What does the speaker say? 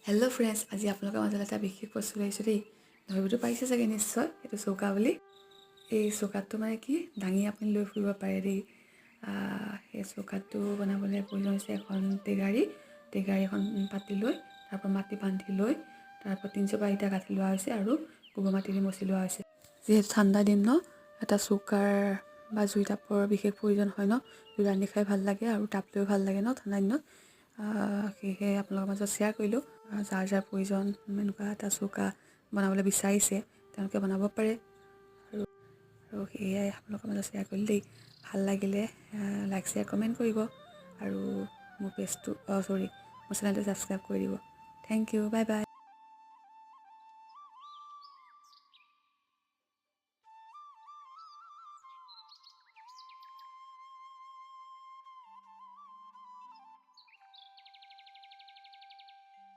Hello' friends, আজি আপোনালোকৰ মাজত এটা বিশেষ বস্তু লাগিছোঁ দেই। ধৰিবতো পাৰিছে চাগে নিশ্চয়, এইটো চৌকা বুলি। এই চৌকাটো মানে কি দাঙি আপুনি লৈ ফুৰিব পাৰে দেই। সেই চৌকাটো বনাবলৈ প্ৰয়োজন হৈছে এখন টেগাৰী এখন পাতি লৈ, তাৰপৰা মাটি বান্ধি লৈ, তাৰপৰা 300 ইটা কাটি লোৱা হৈছে আৰু গোবৰ মাটি দি মচি লোৱা হৈছে। যিহেতু ঠাণ্ডা দিন ন, এটা চৌকাৰ বা জুই টাপৰ বিশেষ প্ৰয়োজন হয় ন। জুই ৰান্ধি খাই ভাল লাগে আৰু তাপ লৈও ভাল লাগে ন ঠাণ্ডা দিনত। সেয়েহে আপোনালোকৰ মাজত শ্বেয়াৰ কৰিলোঁ। যাৰ প্ৰয়োজন এনেকুৱা এটা চৌকা বনাবলৈ বিচাৰিছে তেওঁলোকে বনাব পাৰে। আৰু সেয়াই আপোনালোকৰ মাজত শ্বেয়াৰ কৰিলোঁ দেই। ভাল লাগিলে লাইক শ্বেয়াৰ কমেণ্ট কৰিব আৰু মোৰ পেজটো মোৰ চেনেলটো ছাবস্ক্ৰাইব কৰি দিব। Thank you, bye by.